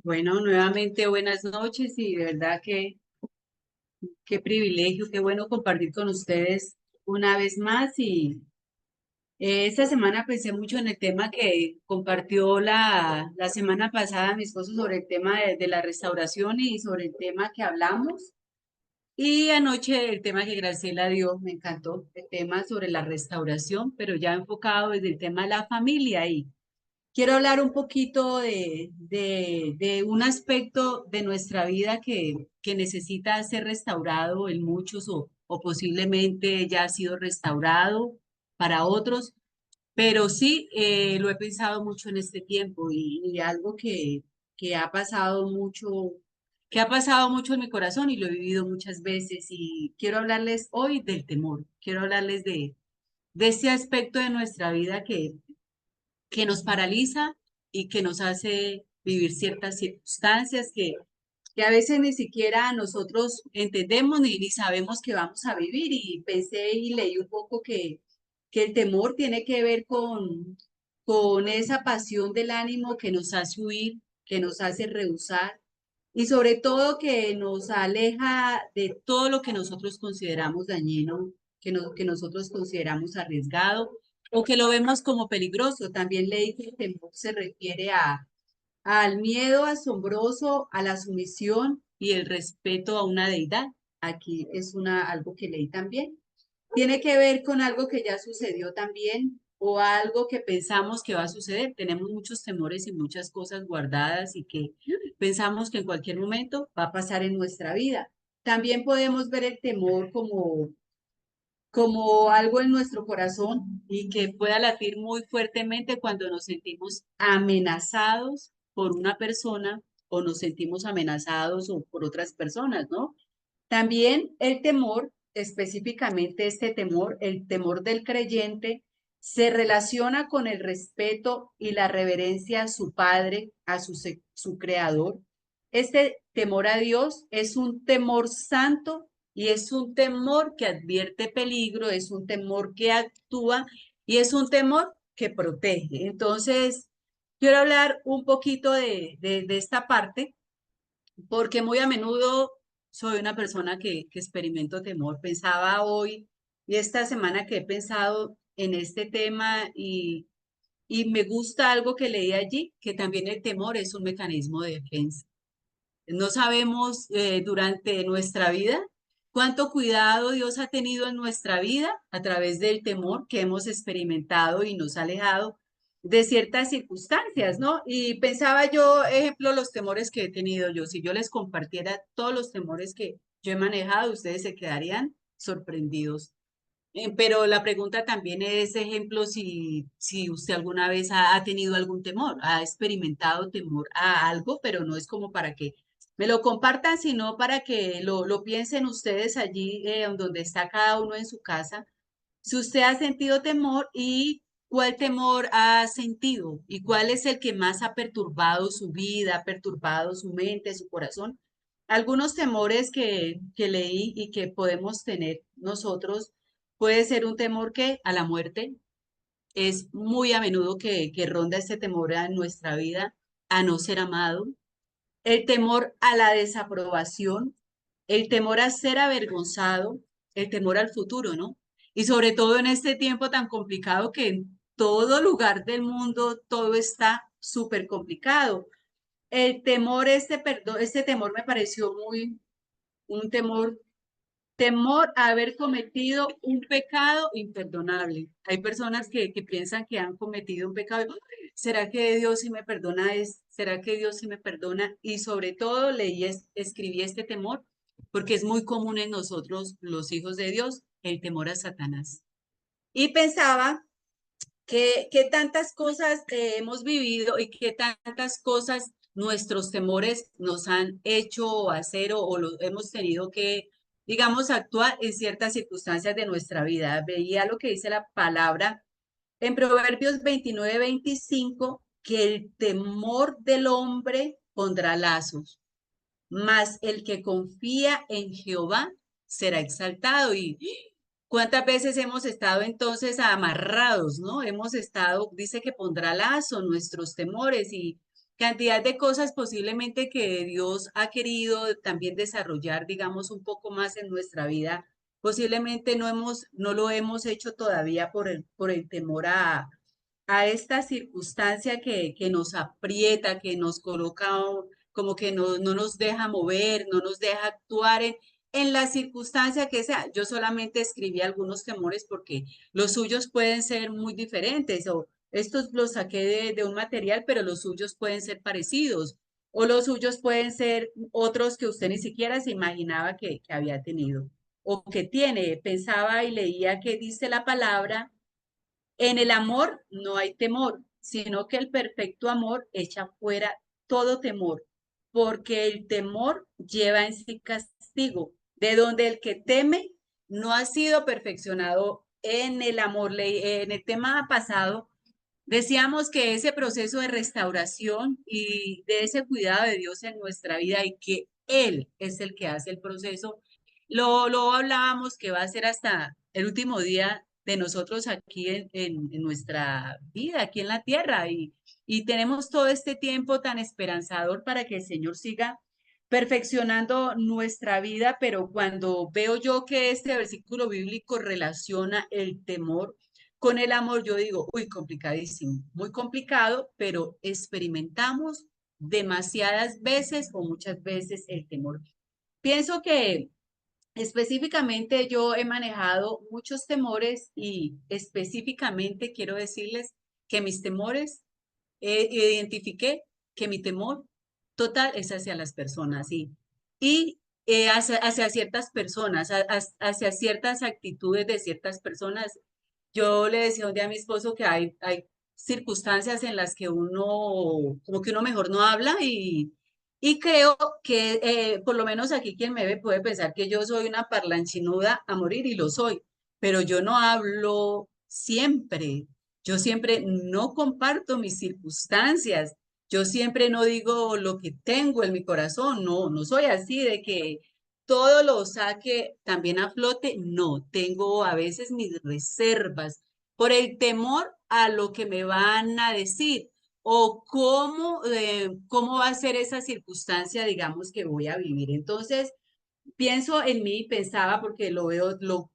Bueno, nuevamente buenas noches y de verdad que qué privilegio, qué bueno compartir con ustedes una vez más. Y esta semana pensé mucho en el tema que compartió la semana pasada mi esposo sobre el tema de la restauración y sobre el tema que hablamos. Y anoche el tema que Graciela dio, me encantó, el tema sobre la restauración, pero ya enfocado desde el tema de la familia. Y quiero hablar un poquito de un aspecto de nuestra vida que necesita ser restaurado en muchos o posiblemente ya ha sido restaurado para otros, pero sí lo he pensado mucho en este tiempo y algo que ha pasado mucho, que ha pasado mucho en mi corazón y lo he vivido muchas veces y quiero hablarles hoy del temor, quiero hablarles de ese aspecto de nuestra vida que nos paraliza y que nos hace vivir ciertas circunstancias que a veces ni siquiera nosotros entendemos ni sabemos que vamos a vivir. Y pensé y leí un poco que el temor tiene que ver con esa pasión del ánimo que nos hace huir, que nos hace rehusar y sobre todo que nos aleja de todo lo que nosotros consideramos dañino, que nosotros consideramos arriesgado o que lo vemos como peligroso. También leí que el temor se refiere al miedo asombroso, a la sumisión y el respeto a una deidad. Aquí es algo que leí también. Tiene que ver con algo que ya sucedió también o algo que pensamos que va a suceder. Tenemos muchos temores y muchas cosas guardadas y que pensamos que en cualquier momento va a pasar en nuestra vida. También podemos ver el temor como algo en nuestro corazón y que pueda latir muy fuertemente cuando nos sentimos amenazados por una persona o nos sentimos amenazados o por otras personas, ¿no? También el temor, específicamente este temor, el temor del creyente, se relaciona con el respeto y la reverencia a su Padre, a su Creador. Este temor a Dios es un temor santo y es un temor que advierte peligro, es un temor que actúa y es un temor que protege. Entonces, quiero hablar un poquito de esta parte porque muy a menudo soy una persona que experimento temor. Pensaba hoy y esta semana que he pensado en este tema y me gusta algo que leí allí, que también el temor es un mecanismo de defensa. No sabemos durante nuestra vida cuánto cuidado Dios ha tenido en nuestra vida a través del temor que hemos experimentado y nos ha alejado de ciertas circunstancias, ¿no? Y pensaba yo, ejemplo, los temores que he tenido yo. Si yo les compartiera todos los temores que yo he manejado, ustedes se quedarían sorprendidos. Pero la pregunta también es, ejemplo, si usted alguna vez ha tenido algún temor, ha experimentado temor a algo, pero no es como para que me lo compartan, sino para que lo piensen ustedes allí donde está cada uno en su casa. Si usted ha sentido temor y cuál temor ha sentido y cuál es el que más ha perturbado su vida, ha perturbado su mente, su corazón. Algunos temores que leí y que podemos tener nosotros puede ser un temor que a la muerte es muy a menudo que ronda este temor en nuestra vida, a no ser amado, el temor a la desaprobación, el temor a ser avergonzado, el temor al futuro, ¿no? Y sobre todo en este tiempo tan complicado que en todo lugar del mundo todo está súper complicado. El temor, perdón, este temor me pareció un temor a haber cometido un pecado imperdonable. Hay personas que piensan que han cometido un pecado. ¿Será que Dios sí me perdona? ¿Será que Dios sí me perdona? Y sobre todo escribí este temor porque es muy común en nosotros, los hijos de Dios, el temor a Satanás. Y pensaba que tantas cosas hemos vivido y que tantas cosas nuestros temores nos han hecho hacer o lo hemos tenido que, digamos, actuar en ciertas circunstancias de nuestra vida. Veía lo que dice la palabra en Proverbios 29-25, que el temor del hombre pondrá lazos, mas el que confía en Jehová será exaltado. Y cuántas veces hemos estado entonces amarrados, ¿no? Hemos estado, dice que pondrá lazo nuestros temores cantidad de cosas posiblemente que Dios ha querido también desarrollar, digamos, un poco más en nuestra vida. Posiblemente no lo hemos hecho todavía por el temor a esta circunstancia que nos aprieta, que nos coloca como que no nos deja mover, no nos deja actuar en la circunstancia que sea. Yo solamente escribí algunos temores porque los suyos pueden ser muy diferentes o estos los saqué de un material, pero los suyos pueden ser parecidos o los suyos pueden ser otros que usted ni siquiera se imaginaba que había tenido o que tiene. Pensaba y leía que dice la palabra en el amor no hay temor, sino que el perfecto amor echa fuera todo temor, porque el temor lleva en sí castigo, de donde el que teme no ha sido perfeccionado en el amor. En el tema pasado decíamos que ese proceso de restauración y de ese cuidado de Dios en nuestra vida y que Él es el que hace el proceso, lo hablábamos que va a ser hasta el último día de nosotros aquí en nuestra vida, aquí en la tierra. Y tenemos todo este tiempo tan esperanzador para que el Señor siga perfeccionando nuestra vida, pero cuando veo yo que este versículo bíblico relaciona el temor con el amor, yo digo, uy, complicadísimo, muy complicado, pero experimentamos demasiadas veces o muchas veces el temor. Pienso que específicamente yo he manejado muchos temores y específicamente quiero decirles que mis temores, identifiqué que mi temor total es hacia las personas y hacia ciertas personas, hacia ciertas actitudes de ciertas personas. Yo le decía un día a mi esposo que hay circunstancias en las que uno, como que uno mejor no habla y creo que por lo menos aquí quien me ve puede pensar que yo soy una parlanchinuda a morir y lo soy, pero yo no hablo siempre. Yo siempre no comparto mis circunstancias. Yo siempre no digo lo que tengo en mi corazón. No, no soy así de que todo lo saque también a flote. No, tengo a veces mis reservas por el temor a lo que me van a decir o cómo va a ser esa circunstancia, digamos, que voy a vivir. Entonces, pienso en mí, pensaba, porque lo veo, lo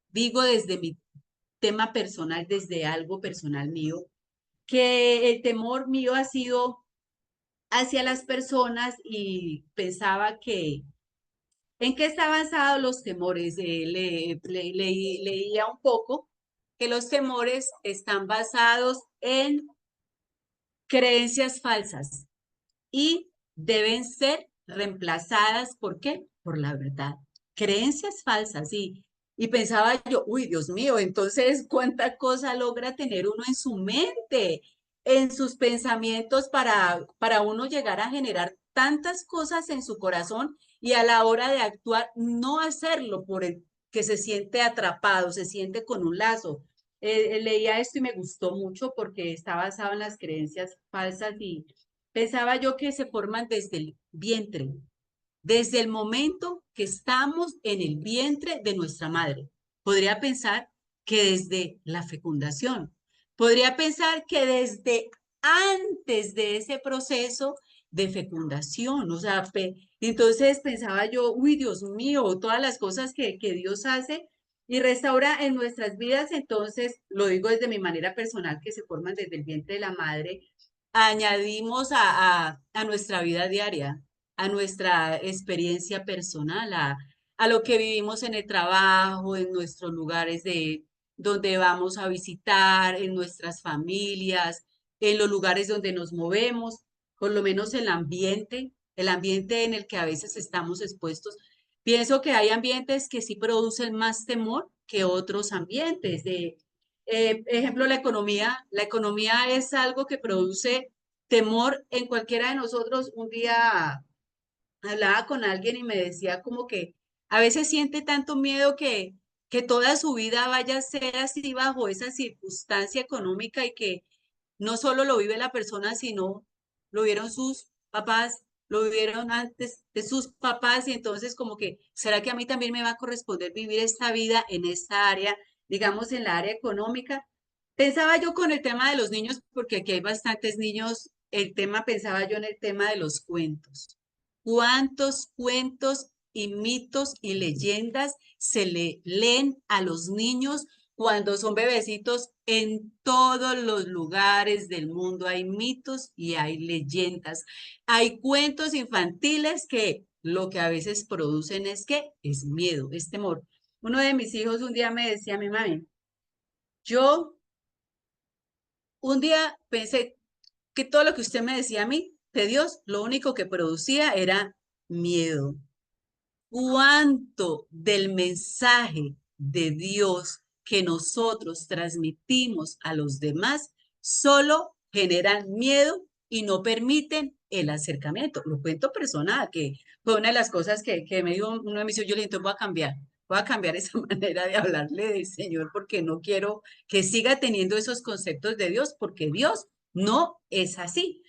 digo desde mi tema personal, desde algo personal mío, que el temor mío ha sido hacia las personas y pensaba que, ¿en qué están basados los temores? Leía un poco que los temores están basados en creencias falsas y deben ser reemplazadas, ¿por qué? Por la verdad. Creencias falsas, y pensaba yo, uy, Dios mío, entonces, ¿cuánta cosa logra tener uno en su mente, en sus pensamientos para uno llegar a generar tantas cosas en su corazón y a la hora de actuar no hacerlo por el que se siente atrapado, se siente con un lazo? Leía esto y me gustó mucho porque está basado en las creencias falsas y pensaba yo que se forman desde el vientre, desde el momento que estamos en el vientre de nuestra madre. Podría pensar que desde la fecundación. Podría pensar que desde antes de ese proceso de fecundación. O sea, entonces pensaba yo, uy, Dios mío, todas las cosas que Dios hace y restaura en nuestras vidas. Entonces, lo digo desde mi manera personal, que se forman desde el vientre de la madre, añadimos a nuestra vida diaria, a nuestra experiencia personal, a lo que vivimos en el trabajo, en nuestros lugares de donde vamos a visitar, en nuestras familias, en los lugares donde nos movemos, por lo menos el ambiente en el que a veces estamos expuestos. Pienso que hay ambientes que sí producen más temor que otros ambientes. Ejemplo, la economía. La economía es algo que produce temor en cualquiera de nosotros. Un día hablaba con alguien y me decía como que a veces siente tanto miedo que toda su vida vaya a ser así bajo esa circunstancia económica y que no solo lo vive la persona, sino lo vieron sus papás, lo vivieron antes de sus papás y entonces como que, ¿será que a mí también me va a corresponder vivir esta vida en esta área, digamos en la área económica? Pensaba yo con el tema de los niños, porque aquí hay bastantes niños el tema, pensaba yo en el tema de los cuentos. ¿Cuántos cuentos y mitos y leyendas se le leen a los niños cuando son bebecitos? En todos los lugares del mundo hay mitos y hay leyendas. Hay cuentos infantiles que lo que a veces producen es que es miedo, es temor. Uno de mis hijos un día me decía a mi mami, yo un día pensé que todo lo que usted me decía a mí de Dios, lo único que producía era miedo. ¿Cuánto del mensaje de Dios que nosotros transmitimos a los demás solo generan miedo y no permiten el acercamiento? Lo cuento personal, que fue una de las cosas que me dijo uno de mis hijos, yo le dije, voy a cambiar esa manera de hablarle del Señor porque no quiero que siga teniendo esos conceptos de Dios, porque Dios no es así.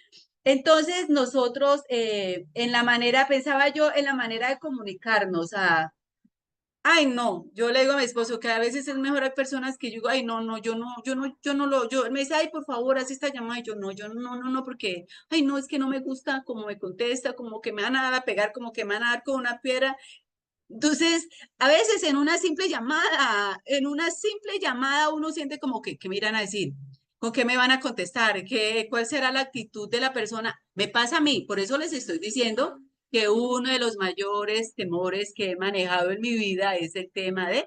Entonces, nosotros, en la manera, pensaba yo, en la manera de comunicarnos ay, no, yo le digo a mi esposo que a veces es mejor hay personas que yo digo, ay, no, no, yo no él me dice, ay, por favor, haz esta llamada, y yo no, porque, ay, no, es que no me gusta como me contesta, como que me van a dar a pegar, como que me van a dar con una piedra. Entonces, a veces en una simple llamada uno siente como que me irán a decir, con qué me van a contestar, cuál será la actitud de la persona. Me pasa a mí, por eso les estoy diciendo que uno de los mayores temores que he manejado en mi vida es el tema de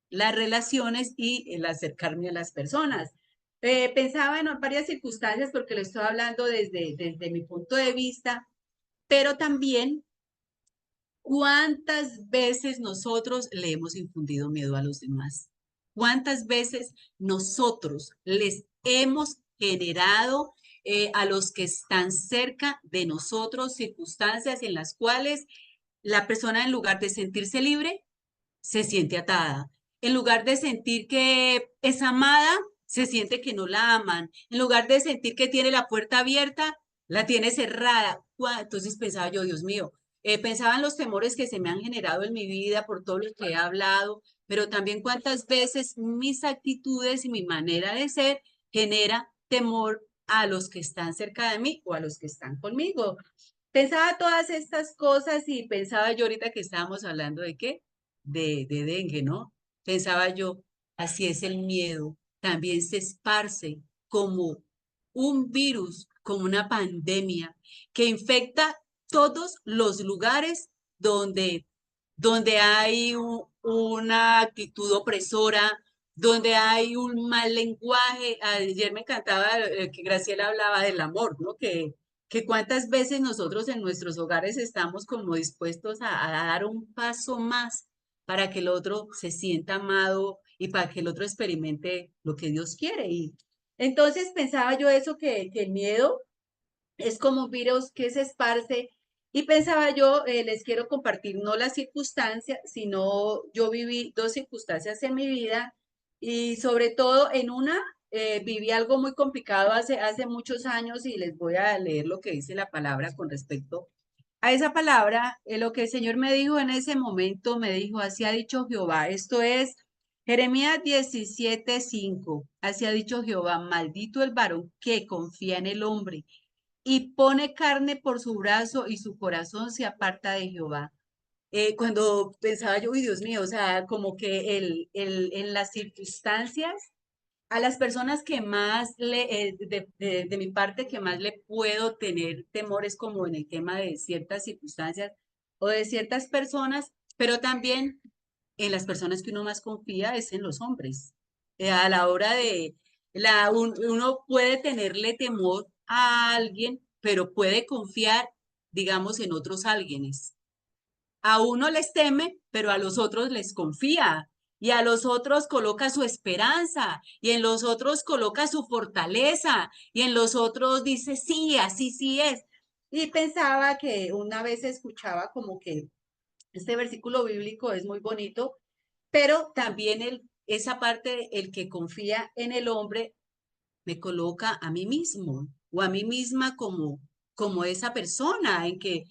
las relaciones y el acercarme a las personas. Pensaba en varias circunstancias porque lo estoy hablando desde mi punto de vista, pero también ¿cuántas veces nosotros le hemos infundido miedo a los demás? ¿Cuántas veces nosotros les hemos generado a los que están cerca de nosotros circunstancias en las cuales la persona en lugar de sentirse libre, se siente atada? En lugar de sentir que es amada, se siente que no la aman. En lugar de sentir que tiene la puerta abierta, la tiene cerrada. Entonces pensaba yo, Dios mío, pensaba en los temores que se me han generado en mi vida por todo lo que he hablado, pero también cuántas veces mis actitudes y mi manera de ser genera temor a los que están cerca de mí o a los que están conmigo. Pensaba todas estas cosas y pensaba yo ahorita que estábamos hablando de qué, de dengue, ¿no? Pensaba yo, así es el miedo, también se esparce como un virus, como una pandemia que infecta todos los lugares donde, donde hay una actitud opresora, donde hay un mal lenguaje. Ayer me encantaba que Graciela hablaba del amor, ¿no? Que cuántas veces nosotros en nuestros hogares estamos como dispuestos a dar un paso más para que el otro se sienta amado y para que el otro experimente lo que Dios quiere. Y entonces pensaba yo eso, que el miedo es como un virus que se esparce y pensaba yo, les quiero compartir no la circunstancia, sino yo viví dos circunstancias en mi vida y sobre todo en una viví algo muy complicado hace muchos años y les voy a leer lo que dice la palabra con respecto a esa palabra. Lo que el Señor me dijo en ese momento, me dijo, así ha dicho Jehová, esto es Jeremías 17:5, así ha dicho Jehová, maldito el varón que confía en el hombre y pone carne por su brazo y su corazón se aparta de Jehová. Cuando pensaba yo, uy, Dios mío, o sea, como que en las circunstancias, a las personas que más de mi parte, que más le puedo tener temores como en el tema de ciertas circunstancias o de ciertas personas, pero también en las personas que uno más confía es en los hombres. A la hora de, uno puede tenerle temor a alguien, pero puede confiar, digamos, en otros alguienes. A uno les teme, pero a los otros les confía. Y a los otros coloca su esperanza, y en los otros coloca su fortaleza, y en los otros dice, sí, así sí es. Y pensaba que una vez escuchaba como que este versículo bíblico es muy bonito, pero también esa parte, el que confía en el hombre, me coloca a mí mismo o a mí misma como esa persona en que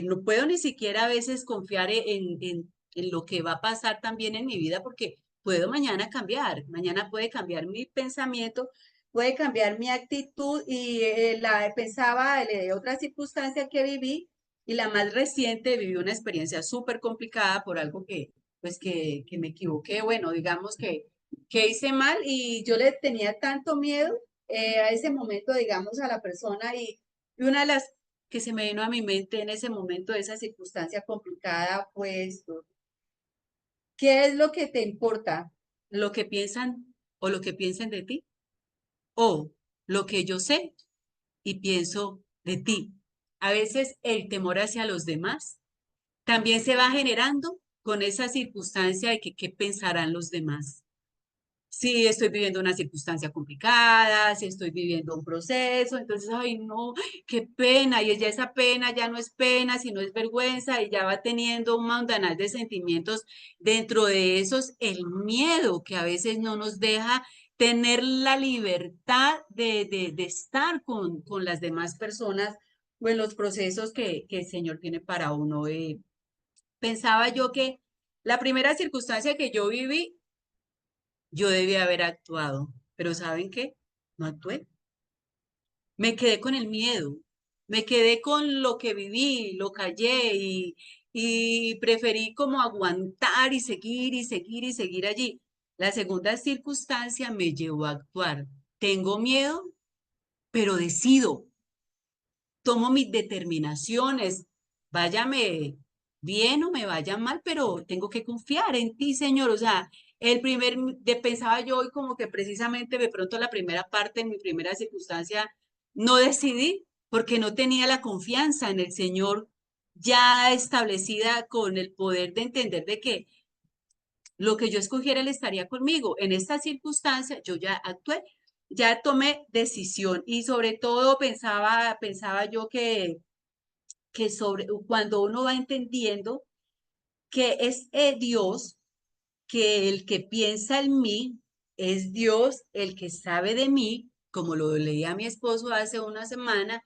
no puedo ni siquiera a veces confiar en lo que va a pasar también en mi vida porque puedo mañana cambiar, mañana puede cambiar mi pensamiento. puede cambiar mi actitud y pensaba de otra circunstancia que viví y la más reciente viví una experiencia súper complicada por algo que, pues que me equivoqué, bueno, digamos que hice mal y yo le tenía tanto miedo a ese momento, digamos, a la persona y una de las que se me vino a mi mente en ese momento de esa circunstancia complicada, pues, ¿qué es lo que te importa? ¿Lo que piensan o lo que piensen de ti? ¿O lo que yo sé y pienso de ti? A veces el temor hacia los demás también se va generando con esa circunstancia de que qué pensarán los demás. Si estoy viviendo una circunstancia complicada, si estoy viviendo un proceso, entonces, ay, no, qué pena, y ya esa pena ya no es pena, sino es vergüenza, y ya va teniendo un mundanal de sentimientos. Dentro de esos, el miedo que a veces no nos deja tener la libertad de estar con las demás personas o en los procesos que el Señor tiene para uno. Pensaba yo que la primera circunstancia que yo viví, yo debía haber actuado, pero ¿saben qué? No actué. Me quedé con el miedo, me quedé con lo que viví, lo callé y preferí como aguantar y seguir y seguir y seguir allí. La segunda circunstancia me llevó a actuar. Tengo miedo, pero decido, tomo mis determinaciones, váyame bien o me vaya mal, pero tengo que confiar en ti, Señor. O sea, pensaba yo y como que precisamente de pronto la primera parte, en mi primera circunstancia, no decidí porque no tenía la confianza en el Señor ya establecida con el poder de entender de que lo que yo escogiera, Él estaría conmigo. En esta circunstancia, yo ya actué, ya tomé decisión y sobre todo pensaba yo que sobre cuando uno va entendiendo que es Dios, que el que piensa en mí es Dios, el que sabe de mí, como lo leía a mi esposo hace una semana,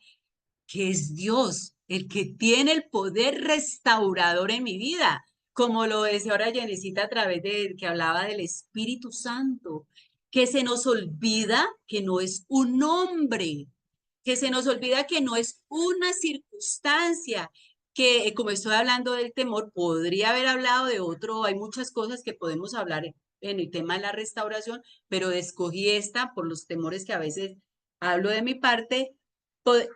que es Dios, el que tiene el poder restaurador en mi vida, como lo decía ahora Jenecita a través de que hablaba del Espíritu Santo, que se nos olvida que no es un hombre, que se nos olvida que no es una circunstancia, que como estoy hablando del temor, podría haber hablado de otro, hay muchas cosas que podemos hablar en el tema de la restauración, pero escogí esta por los temores que a veces hablo de mi parte.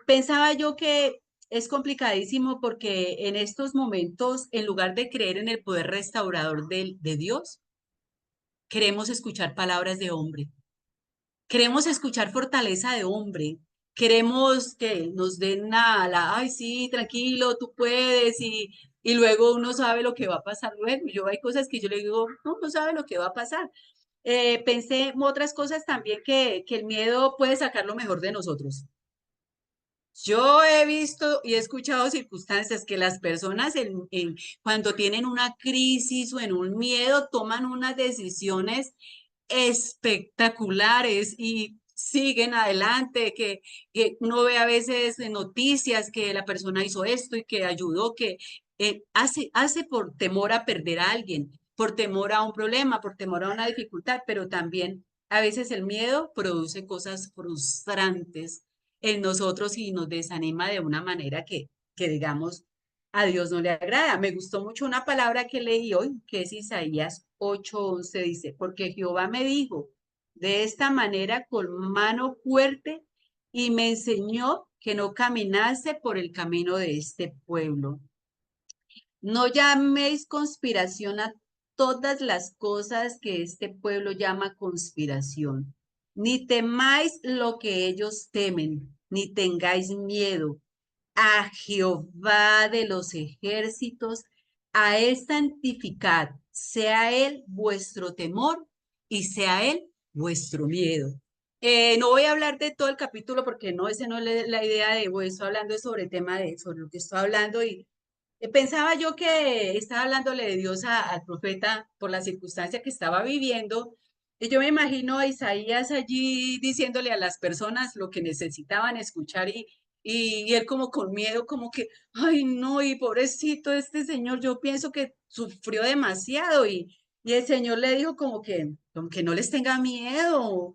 Pensaba yo que es complicadísimo porque en estos momentos, en lugar de creer en el poder restaurador de Dios, queremos escuchar palabras de hombre. Queremos escuchar fortaleza de hombre. Queremos que nos den ay, sí, tranquilo, tú puedes, y luego uno sabe lo que va a pasar luego. Yo hay cosas que yo le digo, no, no sabe lo que va a pasar. Pensé en otras cosas también que el miedo puede sacar lo mejor de nosotros. Yo he visto y he escuchado circunstancias que las personas cuando tienen una crisis o en un miedo toman unas decisiones espectaculares y siguen adelante, que uno ve a veces en noticias que la persona hizo esto y que ayudó, que hace por temor a perder a alguien, por temor a un problema, por temor a una dificultad, pero también a veces el miedo produce cosas frustrantes en nosotros y nos desanima de una manera que digamos, a Dios no le agrada. Me gustó mucho una palabra que leí hoy, que es Isaías 8:11, dice, porque Jehová me dijo de esta manera con mano fuerte y me enseñó que no caminase por el camino de este pueblo. No llaméis conspiración a todas las cosas que este pueblo llama conspiración, ni temáis lo que ellos temen, ni tengáis miedo. A Jehová de los ejércitos, a él santificad, sea él vuestro temor y sea él vuestro miedo. No voy a hablar de todo el capítulo porque no, esa no es la idea de, voy, estoy hablando sobre el tema sobre lo que estoy hablando y pensaba yo que estaba hablándole de Dios al profeta por la circunstancia que estaba viviendo. Y yo me imagino a Isaías allí diciéndole a las personas lo que necesitaban escuchar y él como con miedo, como que, ay no, y pobrecito este señor, yo pienso que sufrió demasiado y el Señor le dijo como que no les tenga miedo,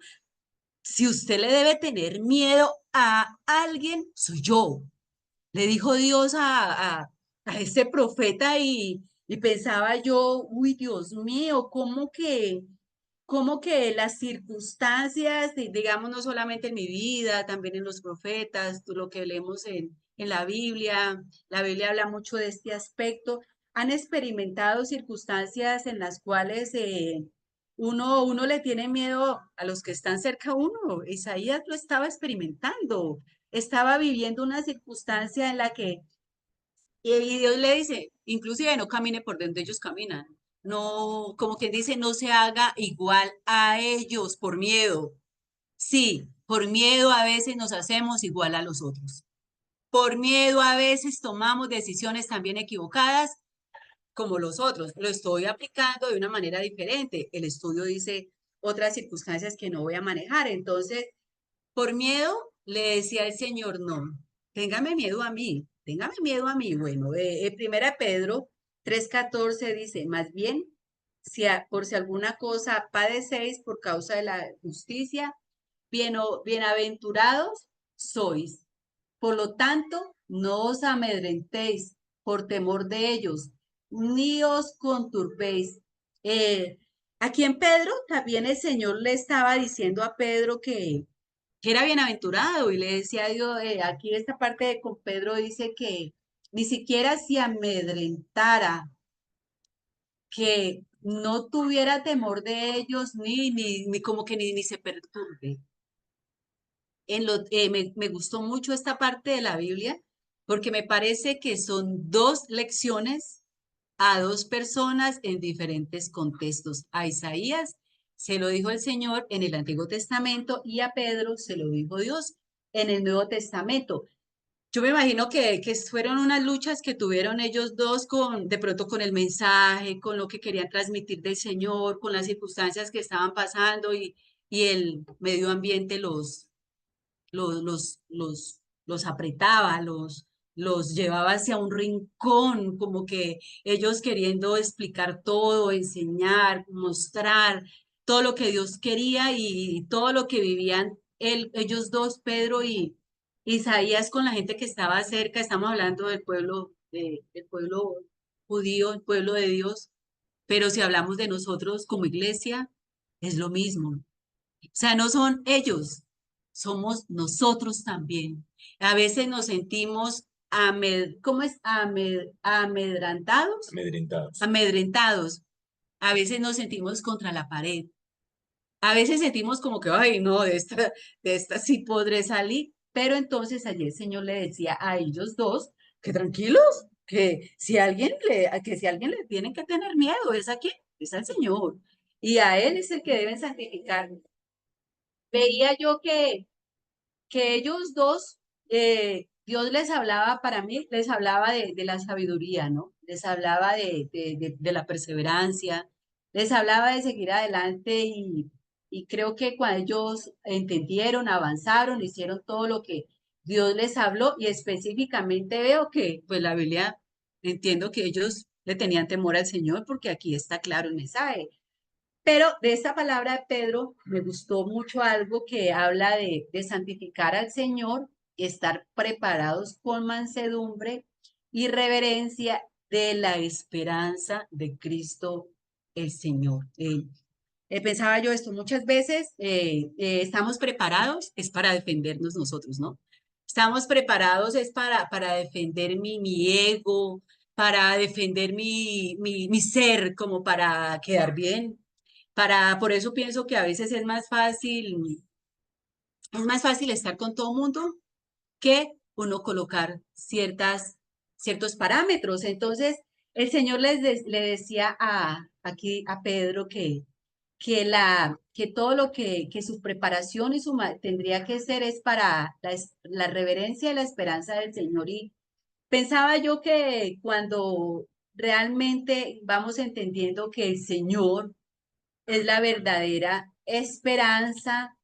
si usted le debe tener miedo a alguien, soy yo. Le dijo Dios a ese profeta y pensaba yo, uy, Dios mío, cómo que las circunstancias, digamos, no solamente en mi vida, también en los profetas, lo que leemos en la Biblia habla mucho de este aspecto, han experimentado circunstancias en las cuales uno le tiene miedo a los que están cerca a uno. Isaías lo estaba experimentando, estaba viviendo una circunstancia en la que, y Dios le dice, inclusive no camine por donde ellos caminan. No, como quien dice, no se haga igual a ellos por miedo. Sí, por miedo a veces nos hacemos igual a los otros. Por miedo a veces tomamos decisiones también equivocadas como los otros. Lo estoy aplicando de una manera diferente. El estudio dice otras circunstancias que no voy a manejar. Entonces, por miedo, le decía el Señor, no, téngame miedo a mí, téngame miedo a mí. Bueno, primera Pedro 3:14 dice, más bien, por si alguna cosa padecéis por causa de la justicia, bienaventurados sois. Por lo tanto, no os amedrentéis por temor de ellos, ni os conturbéis. Eh, Aquí en Pedro también el Señor le estaba diciendo a Pedro que era bienaventurado y le decía a Dios, aquí esta parte con Pedro dice que ni siquiera se amedrentara, que no tuviera temor de ellos, ni como que ni se perturbe. Me gustó mucho esta parte de la Biblia porque me parece que son dos lecciones a dos personas en diferentes contextos. A Isaías se lo dijo el Señor en el Antiguo Testamento y a Pedro se lo dijo Dios en el Nuevo Testamento. Yo me imagino que fueron unas luchas que tuvieron ellos dos de pronto con el mensaje, con lo que querían transmitir del Señor, con las circunstancias que estaban pasando y el medio ambiente los apretaba, los llevaba hacia un rincón, como que ellos queriendo explicar todo, enseñar, mostrar todo lo que Dios quería y todo lo que vivían ellos dos, Pedro y Isaías, con la gente que estaba cerca. Estamos hablando del pueblo judío, el pueblo de Dios, pero si hablamos de nosotros como iglesia, es lo mismo. O sea, no son ellos, somos nosotros también. A veces nos sentimos ¿cómo es? Amedrantados, Amedrentados. amedrentados. A veces nos sentimos contra la pared. A veces sentimos como que, ay, no, de esta sí podré salir. Pero entonces allí el Señor le decía a ellos dos que tranquilos, que si alguien le tienen que tener miedo, ¿es a quién? Es al Señor. Y a Él es el que deben santificar. Veía yo que ellos dos, Dios les hablaba, para mí, les hablaba de la sabiduría, ¿no? Les hablaba de la perseverancia, les hablaba de seguir adelante y creo que cuando ellos entendieron, avanzaron, hicieron todo lo que Dios les habló y específicamente veo que, pues la Biblia, entiendo que ellos le tenían temor al Señor porque aquí está claro el mensaje. Pero de esta palabra de Pedro me gustó mucho algo que habla de santificar al Señor y estar preparados con mansedumbre y reverencia de la esperanza de Cristo el Señor. Pensaba yo esto, muchas veces estamos preparados, es para defendernos nosotros, ¿no? Estamos preparados es para defender mi ego, para defender mi ser, como para quedar bien. Por eso pienso que a veces es más fácil estar con todo mundo que uno colocar ciertos parámetros. Entonces, el Señor le decía aquí a Pedro que todo lo que su preparación y tendría que ser es para la reverencia y la esperanza del Señor. Y pensaba yo que cuando realmente vamos entendiendo que el Señor es la verdadera esperanza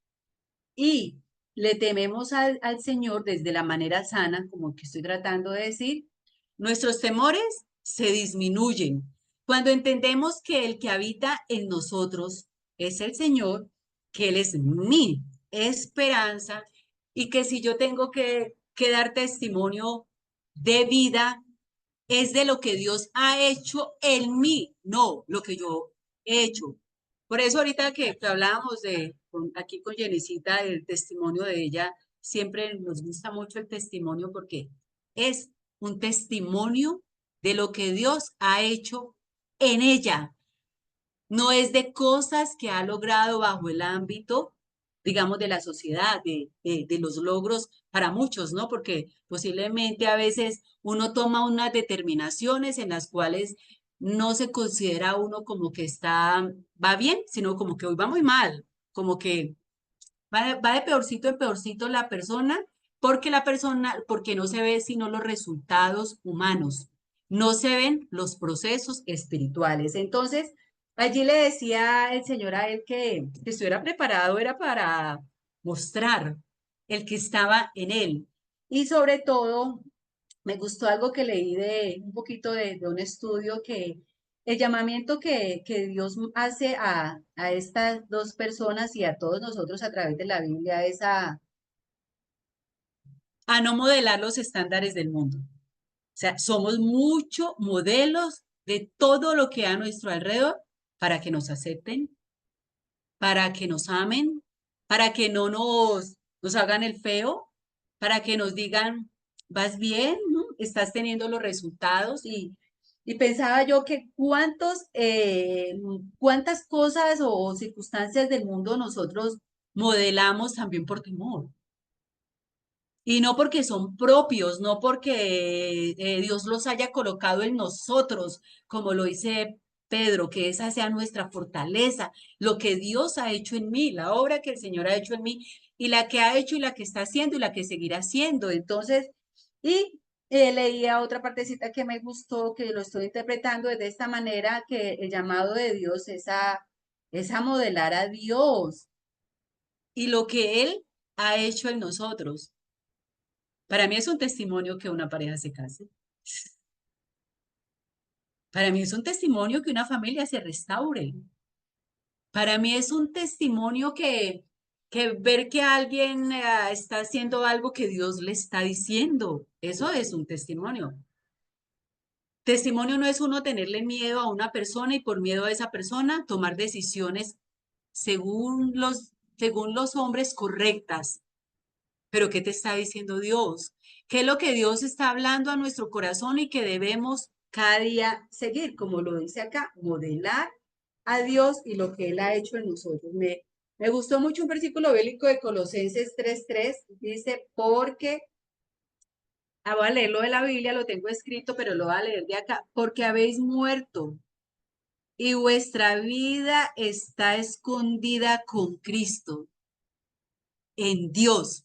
y le tememos al Señor desde la manera sana, como que estoy tratando de decir, nuestros temores se disminuyen. Cuando entendemos que el que habita en nosotros es el Señor, que Él es mi esperanza y que si yo tengo que dar testimonio de vida, es de lo que Dios ha hecho en mí, no lo que yo he hecho. Por eso ahorita que hablábamos aquí con Jenicita del testimonio de ella, siempre nos gusta mucho el testimonio porque es un testimonio de lo que Dios ha hecho en ella. No es de cosas que ha logrado bajo el ámbito, digamos, de la sociedad, de los logros para muchos, ¿no? Porque posiblemente a veces uno toma unas determinaciones en las cuales no se considera uno como que va bien, sino como que hoy va muy mal, como que va de peorcito en peorcito la persona, porque no se ve sino los resultados humanos, no se ven los procesos espirituales. Entonces, allí le decía el Señor a él que estuviera preparado, era para mostrar el que estaba en él. Y sobre todo, me gustó algo que leí de un poquito de un estudio que el llamamiento que Dios hace a estas dos personas y a todos nosotros a través de la Biblia es a no modelar los estándares del mundo. O sea, somos muchos modelos de todo lo que hay a nuestro alrededor para que nos acepten, para que nos amen, para que no nos hagan el feo, para que nos digan, vas bien, ¿no? Estás teniendo los resultados y pensaba yo que cuántas cosas o circunstancias del mundo nosotros modelamos también por temor. Y no porque son propios, no porque Dios los haya colocado en nosotros, como lo dice Pedro, que esa sea nuestra fortaleza, lo que Dios ha hecho en mí, la obra que el Señor ha hecho en mí, y la que ha hecho y la que está haciendo y la que seguirá haciendo. Entonces, y leía otra partecita que me gustó, que lo estoy interpretando de esta manera, que el llamado de Dios es a modelar a Dios y lo que Él ha hecho en nosotros. Para mí es un testimonio que una pareja se case. Para mí es un testimonio que una familia se restaure. Para mí es un testimonio que ver que alguien está haciendo algo que Dios le está diciendo. Eso es un testimonio. Testimonio no es uno tenerle miedo a una persona y por miedo a esa persona tomar decisiones según según los hombres correctas. Pero ¿qué te está diciendo Dios? ¿Qué es lo que Dios está hablando a nuestro corazón y que debemos cada día seguir? Como lo dice acá, modelar a Dios y lo que Él ha hecho en nosotros. Me gustó mucho un versículo bíblico de Colosenses 3:3. Dice, porque, voy a leerlo de la Biblia, lo tengo escrito, pero lo voy a leer de acá, porque habéis muerto y vuestra vida está escondida con Cristo en Dios.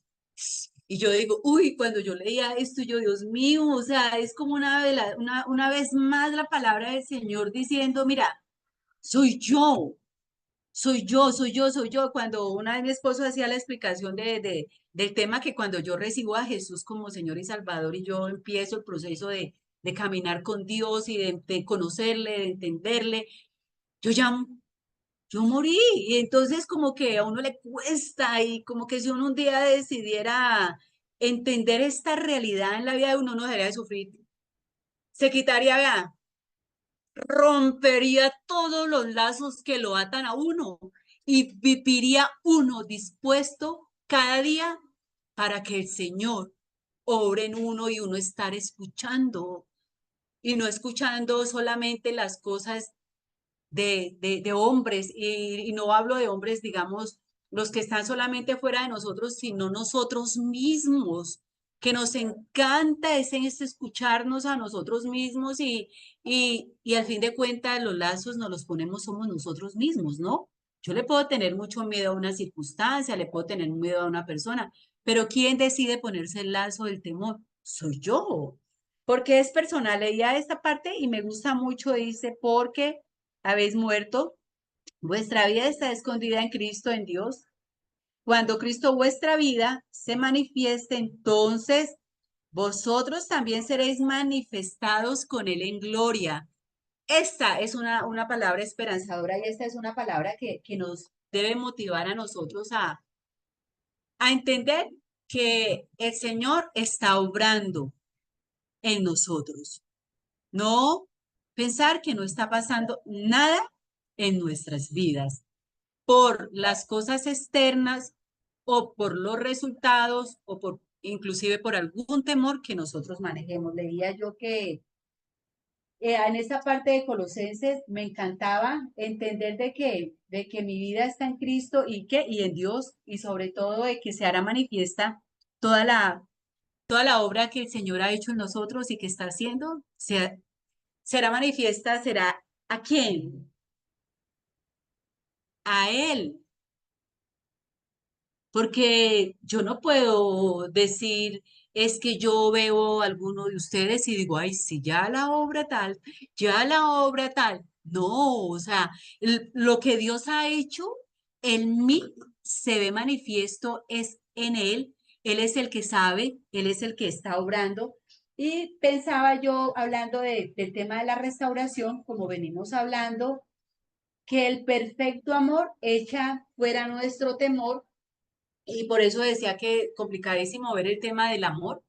Y yo digo, uy, cuando yo leía esto, yo, Dios mío, o sea, es como una vez más la palabra del Señor diciendo, mira, soy yo, soy yo, soy yo, soy yo. Cuando una vez mi esposo hacía la explicación del tema que cuando yo recibo a Jesús como Señor y Salvador y yo empiezo el proceso de caminar con Dios y de conocerle, de entenderle, yo ya yo morí, y entonces como que a uno le cuesta y como que si uno un día decidiera entender esta realidad en la vida de uno, no dejaría de sufrir. Se quitaría, vea, rompería todos los lazos que lo atan a uno y viviría uno dispuesto cada día para que el Señor obre en uno y uno estar escuchando y no escuchando solamente las cosas de hombres, y no hablo de hombres, digamos, los que están solamente fuera de nosotros, sino nosotros mismos, que nos encanta ese escucharnos a nosotros mismos y al fin de cuentas los lazos nos los ponemos somos nosotros mismos, ¿no? Yo le puedo tener mucho miedo a una circunstancia, le puedo tener miedo a una persona, pero ¿quién decide ponerse el lazo del temor? Soy yo, porque es personal. Leía esta parte y me gusta mucho, dice, porque habéis muerto, vuestra vida está escondida en Cristo, en Dios. Cuando Cristo vuestra vida se manifieste, entonces vosotros también seréis manifestados con Él en gloria. Esta es una palabra esperanzadora y esta es una palabra que nos debe motivar a nosotros a entender que el Señor está obrando en nosotros. No pensar que no está pasando nada en nuestras vidas por las cosas externas o por los resultados o por inclusive por algún temor que nosotros manejemos. Leía yo que en esta parte de Colosenses me encantaba entender de que mi vida está en Cristo y en Dios y sobre todo de que se hará manifiesta toda la obra que el Señor ha hecho en nosotros y que está haciendo, será manifiesta, será ¿a quién? A Él, porque yo no puedo decir, es que yo veo a alguno de ustedes y digo, ay, sí, ya la obra tal, ya la obra tal. No, o sea, lo que Dios ha hecho en mí se ve manifiesto es en Él es el que sabe, Él es el que está obrando. Y pensaba yo, hablando del tema de la restauración, como venimos hablando, que el perfecto amor echa fuera nuestro temor y por eso decía que complicadísimo ver el tema del amor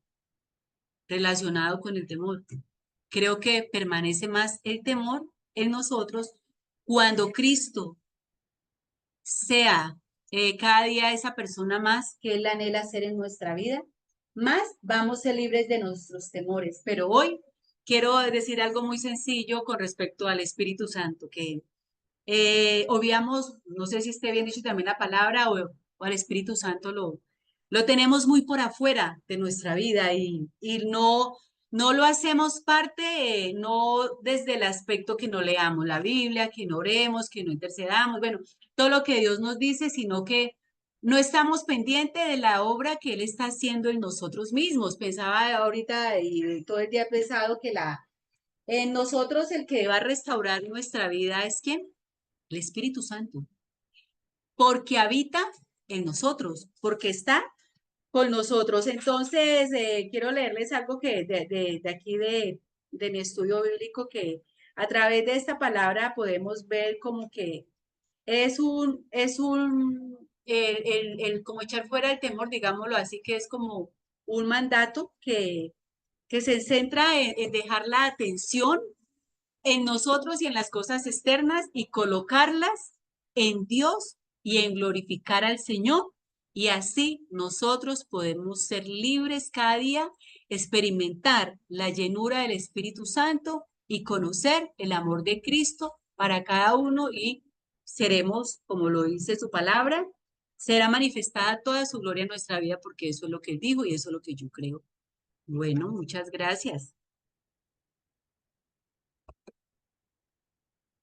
relacionado con el temor. Creo que permanece más el temor en nosotros cuando Cristo sea cada día esa persona más que Él anhela ser en nuestra vida, más vamos a ser libres de nuestros temores. Pero hoy quiero decir algo muy sencillo con respecto al Espíritu Santo, que obviamos, no sé si esté bien dicho también la palabra o al Espíritu Santo lo tenemos muy por afuera de nuestra vida y no lo hacemos parte, no desde el aspecto que no leamos la Biblia, que no oremos, que no intercedamos, bueno, todo lo que Dios nos dice, sino que no estamos pendientes de la obra que Él está haciendo en nosotros mismos. Pensaba ahorita y todo el día he pensado que en nosotros el que va a restaurar nuestra vida es ¿quién? El Espíritu Santo, porque habita en nosotros, porque está con nosotros. Entonces, quiero leerles algo que de aquí de mi estudio bíblico, que a través de esta palabra podemos ver como que es como echar fuera el temor, digámoslo así, que es como un mandato que se centra en dejar la atención en nosotros y en las cosas externas y colocarlas en Dios y en glorificar al Señor. Y así nosotros podemos ser libres cada día, experimentar la llenura del Espíritu Santo y conocer el amor de Cristo para cada uno y seremos, como lo dice su palabra, será manifestada toda su gloria en nuestra vida porque eso es lo que él dijo y eso es lo que yo creo. Bueno, muchas gracias.